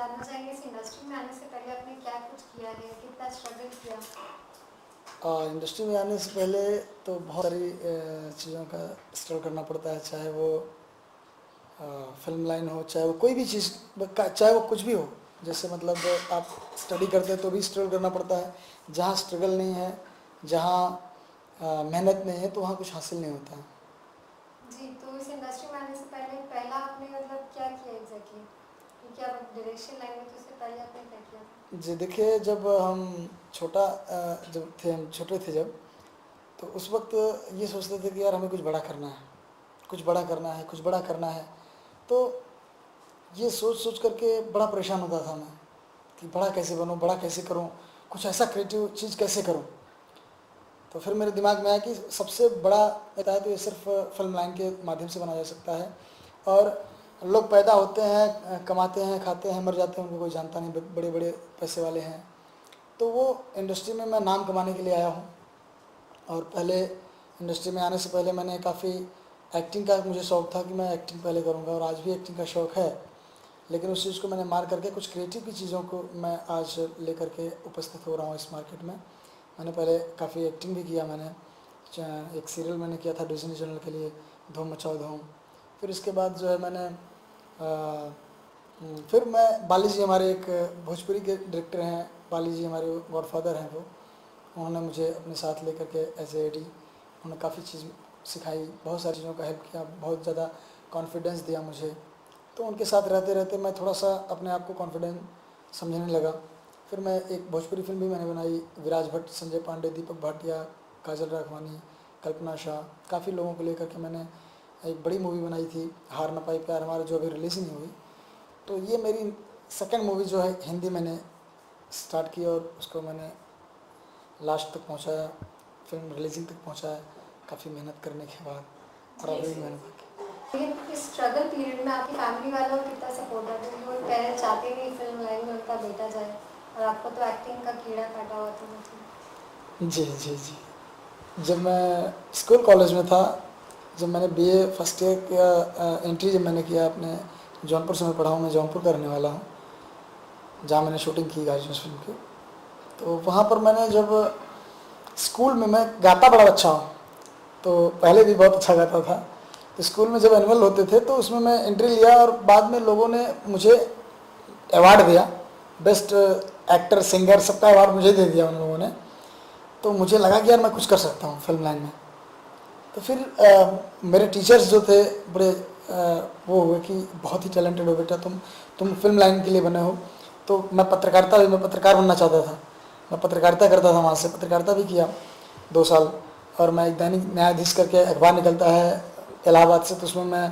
जानना चाहेंगे इस इंडस्ट्री में आने से पहले आपने क्या कुछ किया है, कितना स्ट्रगल किया? इंडस्ट्री में आने से पहले तो बहुत सारी चीज़ों का स्ट्रगल करना पड़ता है, चाहे वो फिल्म लाइन हो, चाहे वो कोई भी चीज़, चाहे वो कुछ भी हो। जैसे मतलब आप स्टडी करते हैं तो भी स्ट्रगल करना पड़ता है। जहाँ स्ट्रगल नहीं है, जहाँ मेहनत नहीं है, तो वहाँ कुछ हासिल नहीं होता है। जी, तो इस इंडस्ट्री में आने से पहले पहला आपने मतलब क्या किया एग्जैक्टली? क्योंकि आप डायरेक्शन लाइन में, तो उससे पहले आपने क्या किया था? जी देखिए, जब हम छोटे थे जब, तो उस वक्त ये सोचते थे कि यार हमें कुछ बड़ा करना है, कुछ बड़ा करना है, कुछ बड़ा करना है। तो ये सोच सोच करके बड़ा परेशान होता था मैं कि बड़ा कैसे बनूं, बड़ा कैसे करूं, कुछ ऐसा क्रिएटिव चीज़ कैसे करूं। तो फिर मेरे दिमाग में आया कि सबसे बड़ा होता है तो ये सिर्फ फिल्म लाइन के माध्यम से बना जा सकता है। और लोग पैदा होते हैं, कमाते हैं, खाते हैं, मर जाते हैं, उनको कोई जानता नहीं, बड़े बड़े पैसे वाले हैं। तो वो इंडस्ट्री में मैं नाम कमाने के लिए आया हूँ। और पहले इंडस्ट्री में आने से पहले मैंने काफ़ी एक्टिंग का मुझे शौक़ था कि मैं एक्टिंग पहले करूँगा, और आज भी एक्टिंग का शौक़ है। लेकिन उस चीज़ को मैंने मार करके कुछ क्रिएटिव की चीज़ों को मैं आज लेकर के उपस्थित हो रहा हूँ इस मार्केट में। मैंने पहले काफ़ी एक्टिंग भी किया। मैंने एक सीरियल मैंने किया था डिज्नी चैनल के लिए, धूम मचाओ धूम। फिर इसके बाद जो है मैंने फिर मैं बाली जी, हमारे एक भोजपुरी के डायरेक्टर हैं, बाली जी हमारे गॉडफादर हैं। वो उन्होंने मुझे अपने साथ लेकर के एज ए एडी उन्होंने काफ़ी चीज़ सिखाई, बहुत सारी चीज़ों का हेल्प किया, बहुत ज़्यादा कॉन्फिडेंस दिया मुझे। तो उनके साथ रहते रहते मैं थोड़ा सा अपने आप को कॉन्फिडेंट समझने लगा। फिर मैं एक भोजपुरी फिल्म भी मैंने बनाई, विराज भट्ट, संजय पांडे, दीपक भाटिया, काजल राघवानी, कल्पना शाह, काफ़ी लोगों को लेकर के मैंने एक बड़ी मूवी बनाई थी, हार न पाई प्यार हमारा, जो अभी रिलीज़ नहीं हुई। तो ये मेरी सेकंड मूवी जो है हिंदी मैंने स्टार्ट की, और उसको मैंने लास्ट तक पहुंचाया, फिल्म रिलीजिंग तक पहुंचाया काफ़ी मेहनत करने के बाद। और अभी भी मैंने लेकिन इस स्ट्रगल पीरियड में आपकी फैमिली वालों को कितना सपोर्ट है? क्योंकि वो पेरेंट्स चाहते नहीं फिल्म लाइन में उनका बेटा जाए, और आपको तो एक्टिंग का कीड़ा काटा हुआ था मतलब। जी जी जी। जब मैं स्कूल कॉलेज में था, जब मैंने बीए फर्स्ट ईयर का एंट्री जब मैंने किया अपने, जौनपुर से मैं पढ़ा हूँ, मैं जौनपुर का रहने वाला हूँ, जहाँ मैंने शूटिंग की गार्जियंस फिल्म की। तो वहाँ पर मैंने जब स्कूल में, मैं गाता बड़ा अच्छा हूँ, तो पहले भी बहुत अच्छा गाता था। तो स्कूल में जब एनुअल होते थे तो उसमें मैं एंट्री लिया, और बाद में लोगों ने मुझे अवार्ड दिया, बेस्ट एक्टर, सिंगर, सबका अवार्ड मुझे दे दिया उन लोगों ने। तो मुझे लगा कि यार मैं कुछ कर सकता हूँ फिल्म लाइन में। तो फिर मेरे टीचर्स जो थे बड़े वो हुए कि बहुत ही टैलेंटेड हो बेटा, तुम फिल्म लाइन के लिए बने हो। तो मैं पत्रकार बनना चाहता था, मैं पत्रकारिता करता था, वहाँ से पत्रकारिता भी किया 2 साल। और मैं एक दैनिक न्यायाधीश करके अखबार निकलता है इलाहाबाद से, तो उसमें मैं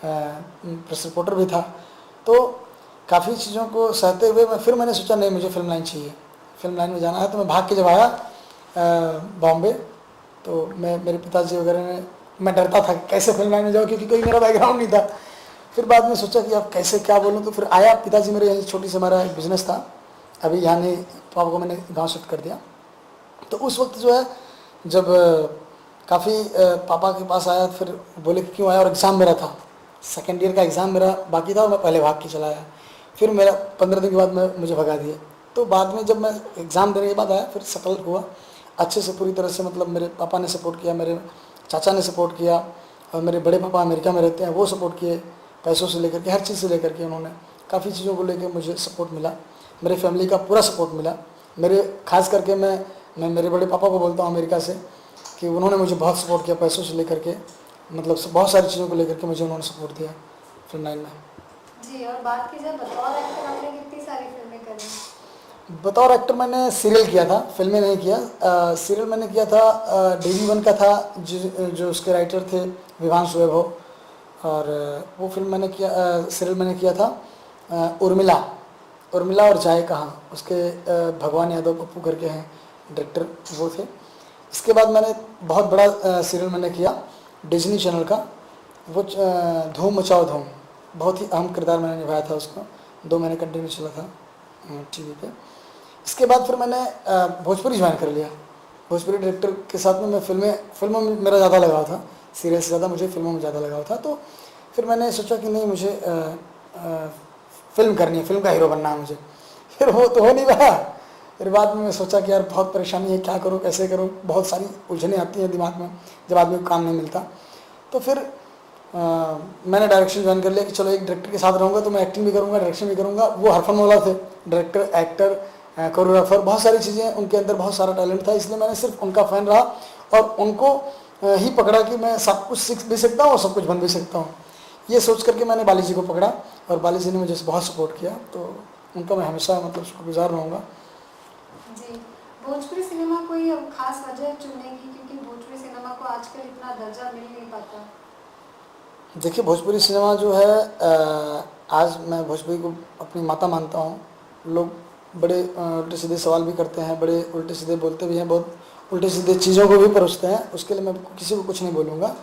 प्रेस रिपोर्टर भी था। तो काफ़ी चीज़ों को सहते हुए मैंने सोचा नहीं, मुझे फिल्म लाइन चाहिए, फिल्म लाइन में जाना है। तो मैं भाग के जब आया बॉम्बे, तो मेरे पिताजी वगैरह ने, मैं डरता था कैसे फिल्म लाइन में जाऊँ, क्योंकि कोई मेरा बैकग्राउंड नहीं था। फिर बाद में सोचा कि अब कैसे क्या बोलूँ, तो फिर आया पिताजी मेरे, यहीं छोटी से हमारा एक बिज़नेस था, अभी यहाँ नहीं, पापा को मैंने गांव शिफ्ट कर दिया। तो उस वक्त जो है जब काफ़ी पापा के पास आया, फिर बोले कि क्यों आया, और एग्ज़ाम मेरा था, सेकेंड ईयर का एग्ज़ाम मेरा बाकी था, और मैं पहले भाग के चला आया। फिर मेरा 15 दिन के बाद मुझे भगा दिए। तो बाद में जब मैं एग्ज़ाम देने के बाद आया, फिर सेटल हुआ अच्छे से, पूरी तरह से। मतलब मेरे पापा ने सपोर्ट किया, मेरे चाचा ने सपोर्ट किया, और मेरे बड़े पापा अमेरिका में रहते हैं, वो सपोर्ट किए, पैसों से लेकर के, हर चीज़ से लेकर के उन्होंने काफ़ी चीज़ों को लेकर मुझे सपोर्ट मिला, मेरे फैमिली का पूरा सपोर्ट मिला। मेरे खास करके मैं मेरे बड़े पापा को बोलता हूँ अमेरिका से, कि उन्होंने मुझे बहुत सपोर्ट किया, पैसों से लेकर के, मतलब बहुत सारी चीज़ों को लेकर के मुझे उन्होंने सपोर्ट दिया फिल्म लाइन में। जी, और बात की जाए बतौर एक्टर, आपने कितनी सारी फिल्में करी? बतौर एक्टर मैंने सीरियल किया था, फिल्में नहीं किया। सीरियल मैंने किया था, DV1 का था, जो उसके राइटर थे विवांश वैभव। और वो फिल्म मैंने किया, सीरियल मैंने किया था उर्मिला, उर्मिला और जाए कहाँ, उसके भगवान यादव पप्पू करके हैं डायरेक्टर, वो थे। इसके बाद मैंने बहुत बड़ा सीरियल मैंने किया डिज्नी चैनल का, वो धूम मचाओ धूम, बहुत ही अहम किरदार मैंने निभाया था उसको, 2 महीने कंटिन्यू चला था टीवी पे। इसके बाद फिर मैंने भोजपुरी ज्वाइन कर लिया, भोजपुरी डायरेक्टर के साथ में मैं फिल्मों में मेरा ज़्यादा लगाव था, सीरियल से ज़्यादा मुझे फिल्मों में ज़्यादा लगाव था। तो फिर मैंने सोचा कि नहीं, मुझे फिल्म करनी है, फिल्म का हीरो बनना है मुझे। फिर वो तो हो नहीं रहा। फिर बाद में मैं सोचा कि यार बहुत परेशानी है, क्या करूँ कैसे करूँ, बहुत सारी उलझनें आती हैं दिमाग में जब आदमी को काम नहीं मिलता। तो फिर मैंने डायरेक्शन ज्वाइन कर लिया कि चलो एक डायरेक्टर के साथ रहूँगा तो मैं एक्टिंग भी करूँगा डायरेक्शन भी करूँगा। वो हरफन मौला थे, डायरेक्टर एक्टर कोरियोग्राफर, बहुत सारी चीज़ें उनके अंदर, बहुत सारा टैलेंट था। इसलिए मैंने सिर्फ उनका फ़ैन रहा और उनको ही पकड़ा कि मैं सब कुछ सीख भी सकता हूँ और सब कुछ बन भी सकता हूँ। ये सोच करके मैंने बाली जी को पकड़ा और बाली जी ने मुझे बहुत सपोर्ट किया। तो उनका मैं हमेशा मतलब शुक्रगुजार रहूँगा। जी, भोजपुरी सिनेमा कोई खास वजह चुनने की, क्योंकि भोजपुरी सिनेमा को आजकल इतना दर्जा मिल नहीं पाता? देखिए भोजपुरी सिनेमा जो है आज मैं भोजपुरी को अपनी माता मानता हूँ। लोग बड़े उल्टे सीधे सवाल भी करते हैं, बड़े उल्टे सीधे बोलते भी हैं, बहुत उल्टे सीधे चीज़ों को भी परोसते हैं। उसके लिए मैं किसी को कुछ नहीं बोलूँगा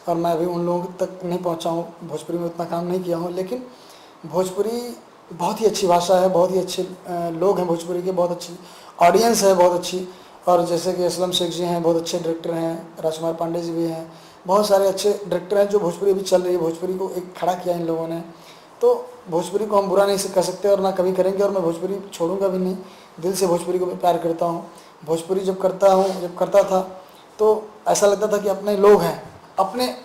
और मैं अभी उन लोगों तक नहीं पहुँचा हूँ, भोजपुरी में उतना काम नहीं किया हूँ। लेकिन भोजपुरी बहुत ही अच्छी भाषा है, बहुत ही अच्छे लोग हैं भोजपुरी के, बहुत अच्छी ऑडियंस है, बहुत अच्छी। और जैसे कि असलम शेख जी हैं, बहुत अच्छे डायरेक्टर हैं, राजकुमार पांडे जी भी हैं, बहुत सारे अच्छे डायरेक्टर हैं जो भोजपुरी अभी चल रही है। भोजपुरी को एक खड़ा किया इन लोगों ने। तो भोजपुरी को हम बुरा नहीं कर सकते और ना कभी करेंगे और मैं भोजपुरी छोड़ूंगा भी नहीं। दिल से भोजपुरी को मैं प्यार करता हूँ। भोजपुरी जब करता था तो ऐसा लगता था कि अपने लोग हैं, अपने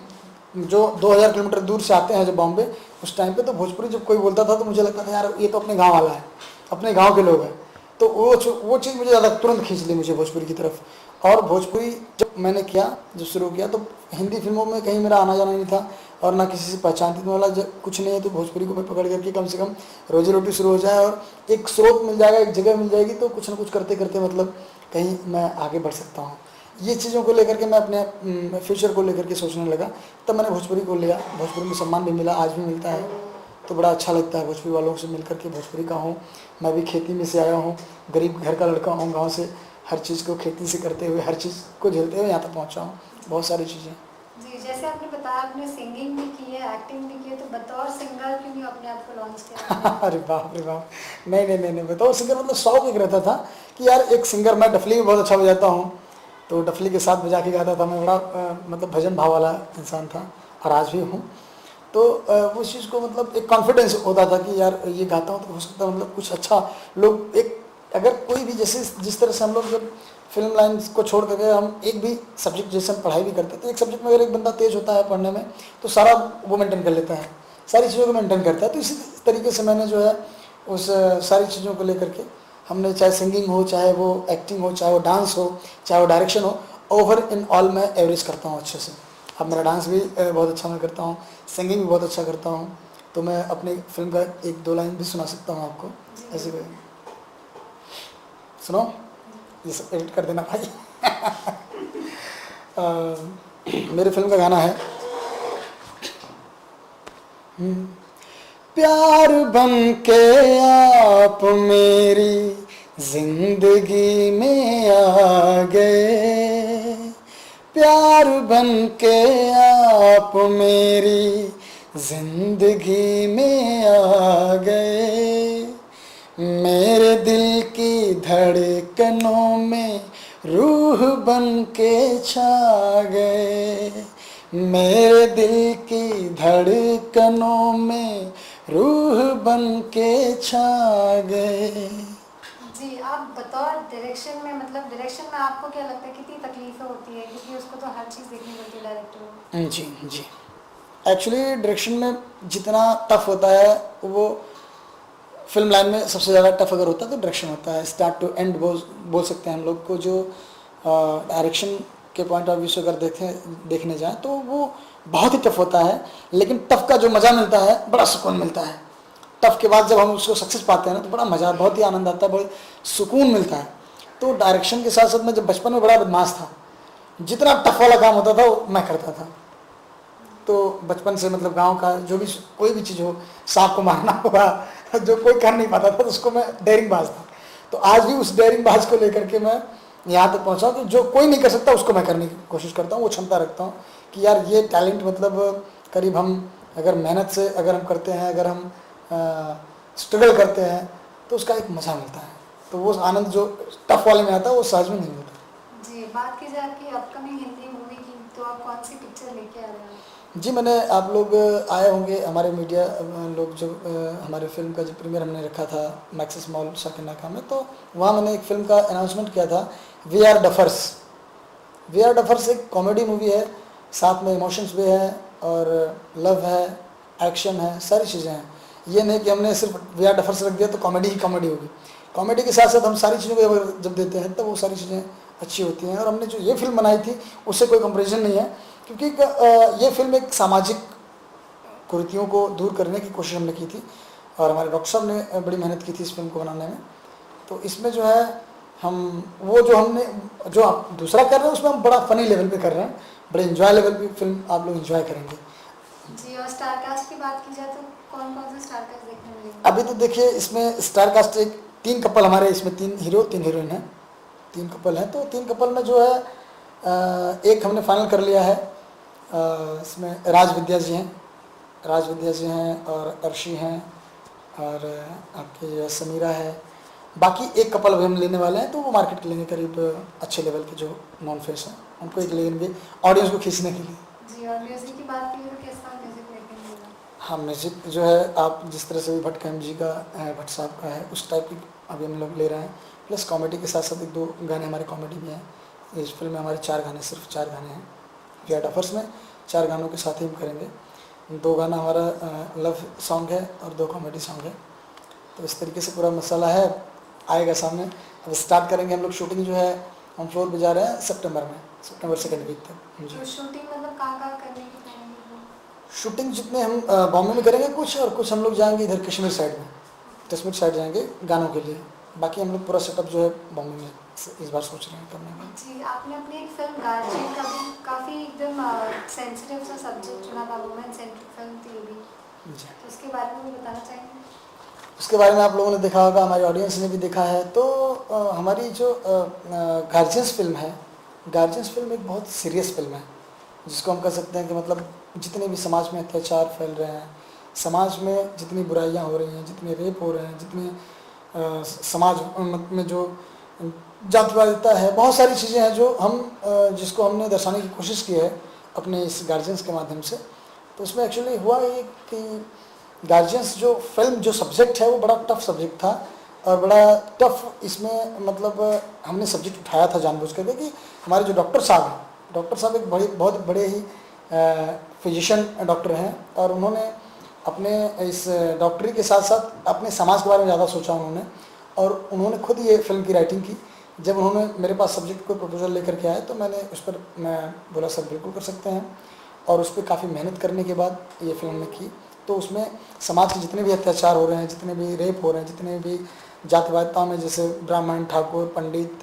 जो 2000 किलोमीटर दूर से आते हैं जब बॉम्बे, उस टाइम पे तो भोजपुरी जब कोई बोलता था तो मुझे लगता था यार ये तो अपने गाँव वाला है, अपने गाँव के लोग हैं। तो वो चीज़ मुझे ज़्यादा तुरंत खींच ली मुझे भोजपुरी की तरफ। और भोजपुरी जब मैंने किया, जब शुरू किया तो हिंदी फिल्मों में कहीं मेरा आना जाना नहीं था और ना किसी से पहचान थी वाला कुछ नहीं है। तो भोजपुरी को मैं पकड़ करके कम से कम रोजी रोटी शुरू हो जाए और एक स्रोत मिल जाएगा, एक जगह मिल जाएगी, तो कुछ ना कुछ करते करते मतलब कहीं मैं आगे बढ़ सकता हूँ। ये चीज़ों को लेकर के मैं अपने फ्यूचर को लेकर के सोचने लगा, तब मैंने भोजपुरी को लिया। भोजपुरी में सम्मान भी मिला, आज भी मिलता है, तो बड़ा अच्छा लगता है भोजपुरी वालों से मिलकर के। भोजपुरी का हूँ, मैं भी खेती में से आया हूँ, गरीब घर का लड़का हूँ, गांव से हर चीज़ को खेती से करते हुए, हर चीज़ को झेलते हुए यहाँ तक पहुँचा हूँ, बहुत सारी चीज़ें। जी, जैसे आपने बताया आपने सिंगिंग भी की है, एक्टिंग भी की है, तो बतौर सिंगर क्यों नहीं अपने आप को लॉन्च किया? अरे बाप रे बाप, नहीं, बतौर सिंगर मतलब शौक एक रहता था कि यार एक सिंगर, मैं डफली भी बहुत अच्छा बजाता हूँ, तो डफली के साथ बजा के गाता था मैं। बड़ा मतलब भजन भाव वाला इंसान था और आज भी हूँ। तो उस चीज़ को मतलब एक कॉन्फिडेंस होता था कि यार ये गाता हूँ तो हो सकता है मतलब कुछ अच्छा लोग, एक अगर कोई भी जैसे जिस तरह से हम लोग जब फिल्म लाइन को छोड़ करके हम एक भी सब्जेक्ट, जैसे हम पढ़ाई भी करते थे, एक सब्जेक्ट में अगर एक बंदा तेज होता है पढ़ने में तो सारा वो मेंटेन कर लेता है, सारी चीज़ों को मेंटेन करता है। तो इसी तरीके से मैंने जो है उस सारी चीज़ों को लेकर के हमने, चाहे सिंगिंग हो, चाहे वो एक्टिंग हो, चाहे वो डांस हो, चाहे वो डायरेक्शन हो, ओवर इन ऑल मैं एवरेज करता हूँ अच्छे से। अब मेरा डांस भी बहुत अच्छा मैं करता हूँ, सिंगिंग भी बहुत अच्छा करता हूँ। तो मैं अपनी फिल्म का 1-2 लाइन भी सुना सकता हूँ आपको, ऐसे कोई सुनो, ये सब एडिट कर देना भाई। मेरे फिल्म का गाना है प्यार बन के आप मेरी जिंदगी में आ गए, प्यार बन के आप मेरी जिंदगी में आ गए, मेरे दिल की धड़कनों में रूह बन के छा गए, मेरे दिल की धड़कनों में रूह बन के छा गए। जी, आप बतौर डायरेक्शन में, मतलब डायरेक्शन में आपको क्या लगता है कितनी तकलीफें होती है, क्योंकि उसको तो हर चीज़ देखनी पड़ती है डायरेक्टर को? जी, एक्चुअली डायरेक्शन में जितना टफ होता है वो फिल्म लाइन में सबसे ज़्यादा टफ अगर होता है तो डायरेक्शन होता है। स्टार्ट टू एंड बोल सकते हैं हम लोग को। जो डायरेक्शन के पॉइंट ऑफ व्यू से अगर देखने जाएं तो वो बहुत ही टफ होता है, लेकिन टफ का जो मज़ा मिलता है बड़ा सुकून मिलता है। टफ के बाद जब हम उसको सक्सेस पाते हैं ना तो बड़ा मज़ा, बहुत ही आनंद आता है, बहुत सुकून मिलता है। तो डायरेक्शन के साथ साथ मैं जब बचपन में बड़ा बदमाश था, जितना टफ वाला काम होता था वो मैं करता था। तो बचपन से मतलब गांव का जो भी कोई भी चीज़ हो, सांप को मारना हुआ, जो कोई कर नहीं पाता था तो उसको मैं डेयरिंग बाज था। तो आज भी उस डेयरिंग बाज को लेकर के मैं यहाँ तक पहुँचा कि जो कोई नहीं कर सकता उसको मैं करने की कोशिश करता हूँ। वो क्षमता रखता हूँ कि यार ये टैलेंट मतलब करीब हम अगर मेहनत से अगर हम करते हैं, अगर हम स्ट्रगल करते हैं तो उसका एक मज़ा मिलता है। तो वो आनंद जो टफ वाले में आता है वो सहज में नहीं होता। जी, बात की जाए आपकी अपकमिंग हिंदी मूवी की, तो आप कौन सी पिक्चर लेके आ रहे हैं? जी, मैंने आप लोग आए होंगे हमारे मीडिया लोग जो हमारे फ़िल्म का जो प्रीमियर हमने रखा था मैक्सिस मॉल शाकिर नाका में, तो वहाँ मैंने एक फ़िल्म का अनाउंसमेंट किया था, we are duffers. We are duffers एक कॉमेडी मूवी है, साथ में इमोशंस भी है और लव है, एक्शन है, सारी चीज़ें हैं। ये नहीं कि हमने सिर्फ वी आर डफर्स रख दिया तो कॉमेडी ही कॉमेडी होगी। कॉमेडी के साथ साथ हम सारी चीज़ों को जब देते हैं तब वो सारी चीज़ें अच्छी होती हैं। और हमने जो ये फिल्म बनाई थी उससे कोई कंपेरिजन नहीं है, क्योंकि ये फिल्म एक सामाजिक कुरीतियों को दूर करने की कोशिश हमने की थी और हमारे डॉक्टर साहब ने बड़ी मेहनत की थी इस फिल्म को बनाने में। तो इसमें जो है हम वो जो हमने जो आप दूसरा कर रहे हैं उसमें हम बड़ा फ़नी लेवल पे कर रहे हैं, बड़े इन्जॉय लेवल पे फिल्म आप लोग इन्जॉय करेंगे। जी, और स्टार कास्ट की बात की जाए तो कौन कौन से स्टार कास्ट देखने मिलेंगे? अभी तो देखिए इसमें स्टार कास्ट एक 3 कपल हमारे इसमें 3 हीरो 3 हीरोइन हैं, 3 कपल हैं। तो 3 कपल में जो है एक हमने फाइनल कर लिया है, इसमें राज विद्या जी हैं, राज विद्या जी हैं और अर्शी हैं और आपके जो है समीरा है। बाकी एक कपल भी हम लेने वाले हैं, तो वो मार्केट के लेंगे करीब अच्छे लेवल के जो नॉन फेस हैं उनको एक लेंगे ऑडियंस को खींचने के लिए। जी, और म्यूजिक की बात की तो कैसा म्यूजिक देखने मिलेगा? हाँ, म्यूजिक जो है आप जिस तरह से भी भट्ट कैम जी का है, भट्ट साहब का है, उस टाइप की अभी हम लोग ले रहे हैं। प्लस कॉमेडी के साथ साथ 1-2 गाने हमारे कॉमेडी में हैं। इस फिल्म में हमारे 4 गाने, सिर्फ 4 गाने हैं। वी आर डफर्स में 4 गानों के साथ ही हम करेंगे। 2 गाना हमारा लव सॉन्ग है और 2 कॉमेडी सॉन्ग है। तो इस तरीके से पूरा मसाला है, आएगा सामने। अब स्टार्ट करेंगे हम लोग शूटिंग जो है, हम फ्लोर पे जा रहे हैं सितंबर में, सितंबर 2nd वीक तक। जी, तो शूटिंग मतलब कहाँ करने की प्लानिंग है? शूटिंग जितने हम बॉम्बे में करेंगे कुछ, और कुछ हम लोग जाएंगे इधर कश्मीर साइड में, कश्मीर साइड जाएंगे गानों के लिए। बाकी हम लोग पूरा सेटअप जो है बॉम्बे में इस बार सोच रहे हैं करने का। जी, आपने अपनी एक फिल्म गार्जियन का भी काफ़ी एकदम सेंसिटिव सा सब्जेक्ट चुना था, वुमेन सेंट्रिक फिल्म थी ये भी, जी, तो उसके बारे में भी बताना चाहेंगे? उसके बारे में आप लोगों ने देखा होगा, हमारी ऑडियंस ने भी देखा है। तो हमारी जो गार्जियंस फिल्म है, गार्जियंस फिल्म एक बहुत सीरियस फिल्म है, जिसको हम कह सकते हैं कि मतलब जितने भी समाज में अत्याचार फैल रहे हैं, समाज में जितनी बुराइयां हो रही हैं, जितने रेप हो रहे हैं, जितने समाज में जो जातिवादिता है, बहुत सारी चीज़ें हैं जो हम जिसको हमने दर्शाने की कोशिश की है अपने इस गार्जियंस के माध्यम से। तो उसमें एक्चुअली हुआ ये कि गार्जियंस जो फिल्म जो सब्जेक्ट है वो बड़ा टफ सब्जेक्ट था और बड़ा टफ इसमें मतलब हमने सब्जेक्ट उठाया था जानबूझ करके कि हमारे जो डॉक्टर साहब हैं, डॉक्टर साहब एक बहुत बड़े ही फिजिशियन डॉक्टर हैं और उन्होंने अपने इस डॉक्टरी के साथ साथ अपने समाज के बारे में ज़्यादा सोचा उन्होंने, और उन्होंने खुद ये फिल्म की राइटिंग की। जब उन्होंने मेरे पास सब्जेक्ट को प्रपोजल लेकर के आए तो मैंने उस पर मैं बोला सर बिल्कुल कर सकते हैं, और उस पर काफ़ी मेहनत करने के बाद ये फिल्म में की। तो उसमें समाज के जितने भी अत्याचार हो रहे हैं, जितने भी रेप हो रहे हैं, जितने भी जातिवादिताओं में, जैसे ब्राह्मण, ठाकुर, पंडित,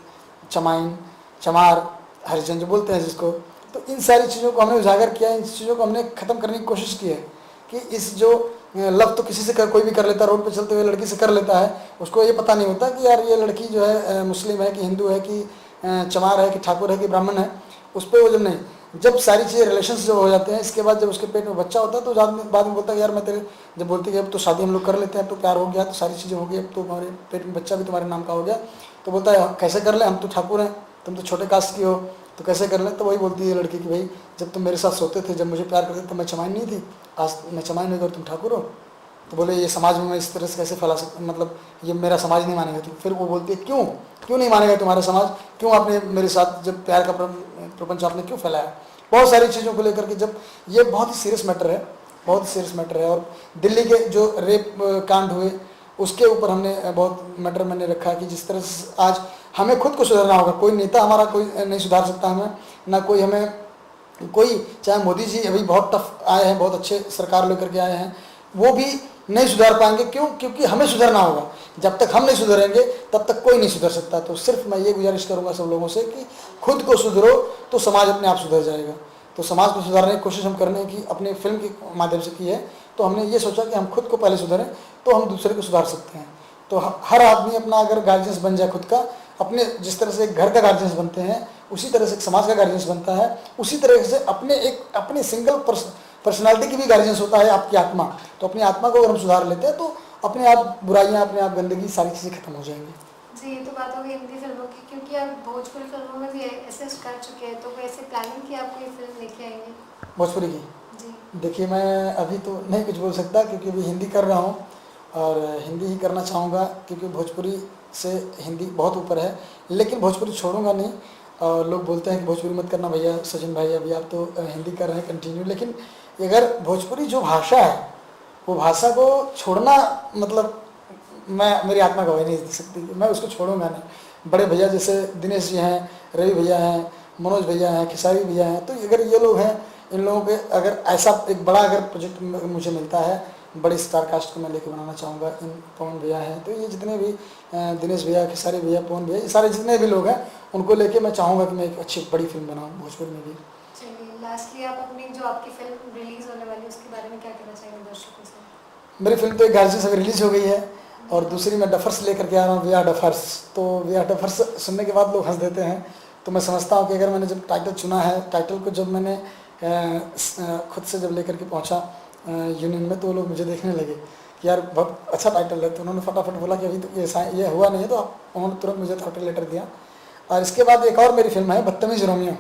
चमाइन, चमार, हरिजन जो बोलते हैं जिसको, तो इन सारी चीज़ों को हमने उजागर किया, इन चीज़ों को हमने ख़त्म करने की कोशिश की है कि इस जो लव तो किसी से कोई भी कर लेता है, रोड पे चलते हुए लड़की से कर लेता है, उसको ये पता नहीं होता कि यार ये लड़की जो है मुस्लिम है कि हिंदू है कि चमार है कि ठाकुर है कि ब्राह्मण है। उस पर वो जब नहीं, जब सारी चीज़ें रिलेशंस जब हो जाते हैं, इसके बाद जब उसके पेट में बच्चा होता है तो बाद में बोलता है यार मैं तेरे, जब बोलती है अब तो शादी हम लोग कर लेते हैं, अब तो प्यार हो गया, तो सारी चीज़ें हो गई, अब तो हमारे पेट में बच्चा भी तुम्हारे नाम का हो गया, तो बोलता है कैसे कर ले, हम तो ठाकुर हैं, तुम तो छोटे कास्ट की हो, तो कैसे कर लें। तो वही बोलती है लड़की कि भाई जब तुम मेरे साथ सोते थे, जब मुझे प्यार करते थे तो मैं चमाइन नहीं थी, आज मैं चमाइन हो और तुम ठाकुर हो। तो बोले ये समाज में मैं इस तरह से कैसे फैला सकता, मतलब ये मेरा समाज नहीं मानेगा। तो फिर वो बोलती है क्यों नहीं मानेगा तुम्हारा समाज, क्यों आपने मेरे साथ जब प्यार का प्रपंच आपने क्यों फैलाया। बहुत सारी चीज़ों को लेकर के, जब ये बहुत ही सीरियस मैटर है, बहुत ही सीरियस मैटर है। और दिल्ली के जो रेप कांड हुए उसके ऊपर हमने बहुत मैटर मैंने रखा कि जिस तरह से आज हमें खुद को सुधारना होगा, कोई नेता हमारा कोई नहीं सुधार सकता हमें, ना कोई हमें कोई, चाहे मोदी जी अभी बहुत टफ आए हैं, बहुत अच्छे सरकार लेकर के आए हैं, वो भी नहीं सुधार पाएंगे। क्यों? क्योंकि हमें सुधरना होगा। जब तक हम नहीं सुधरेंगे तब तक कोई नहीं सुधर सकता। तो सिर्फ मैं ये गुजारिश करूंगा सब लोगों से कि खुद को सुधरो तो समाज अपने आप सुधर जाएगा। तो समाज को सुधारने की कोशिश हम करने की अपने फिल्म के माध्यम से की है। तो हमने ये सोचा कि हम खुद को पहले सुधरें तो हम दूसरे को सुधार सकते हैं। तो हर आदमी अपना अगर गार्जियंस बन जाए खुद का, अपने जिस तरह से एक घर का गार्जियंस बनते हैं उसी तरह से एक समाज का गार्जियंस बनता है, उसी तरह से अपने सिंगल पर्सनालिटी की भी गार्जियंस होता है आपकी आत्मा। तो अपनी आत्मा को अगर हम सुधार लेते हैं तो अपने आप बुराइयां, अपने आप गंदगी, सारी चीज़ें खत्म हो जाएंगी। जी, ये तो बात होगी हिंदी फिल्मों की, क्योंकि आप भोजपुरी फिल्मों में भी ऐसे कर चुके हैं, तो वैसे प्लानिंग की आप कोई फिल्म लेके आएंगे? भोजपुरी की जी। देखिए, मैं अभी तो नहीं कुछ बोल सकता क्योंकि अभी हिंदी कर रहा हूँ और हिंदी ही करना चाहूँगा क्योंकि भोजपुरी से हिंदी बहुत ऊपर है, लेकिन भोजपुरी छोड़ूंगा नहीं। और लोग बोलते हैं कि भोजपुरी मत करना भैया, सचिन भाई अभी आप तो हिंदी कर रहे हैं कंटिन्यू, लेकिन अगर भोजपुरी जो भाषा है वो भाषा को छोड़ना मतलब मैं मेरी आत्मा गवाही नहीं दे सकती कि मैं उसको छोड़ूंगा नहीं। बड़े भैया जैसे दिनेश जी हैं, रवि भैया हैं, मनोज भैया हैं, खेसारी भैया हैं, तो अगर ये लोग हैं, इन लोगों के अगर ऐसा एक बड़ा अगर प्रोजेक्ट मुझे मिलता है, बड़ी स्टार कास्ट को मैं लेके बनाना चाहूँगा। इन पवन भैया हैं, तो ये जितने भी दिनेश भैया, खेसारी भैया, पवन भैया, ये सारे जितने भी लोग हैं उनको लेके मैं चाहूँगा कि मैं एक अच्छी बड़ी फिल्म बनाऊँ भोजपुरी में भी। चलिए, लास्टली आप अपनी जो आपकी फिल्म रिलीज होने वाली है उसके बारे में क्या कहना चाहेंगे दर्शकों से? मेरी फिल्म तो एक गार्जियन से रिलीज हो गई है और दूसरी मैं डफर्स लेकर के आ रहा हूँ, वी आर डफर्स। तो वी आर डफर्स सुनने के बाद लोग हंस देते हैं, तो मैं समझता हूँ कि अगर मैंने जब टाइटल चुना है, टाइटल को जब मैंने खुद से जब लेकर के पहुँचा यूनियन में, तो लोग मुझे देखने लगे कि यार बहुत अच्छा टाइटल है, तो उन्होंने फटाफट बोला कि अभी तो ये हुआ नहीं है, तो उन्होंने तुरंत मुझे टाइटल लेटर दिया। और इसके बाद एक और मेरी फिल्म है बदतमीज़ रोमियो।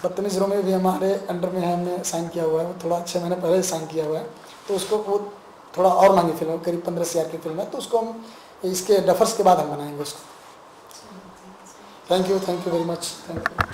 बदतमीज़ रोमियो भी हमारे अंडर में है, हमने साइन किया हुआ है, वो थोड़ा 6 महीने पहले साइन किया हुआ है, तो उसको वो थोड़ा और महंगी फिल्म है, करीब 15,000 की फिल्म है, तो उसको हम इसके डफर्स के बाद हम बनाएंगे उसको। Thank you very much, thank you.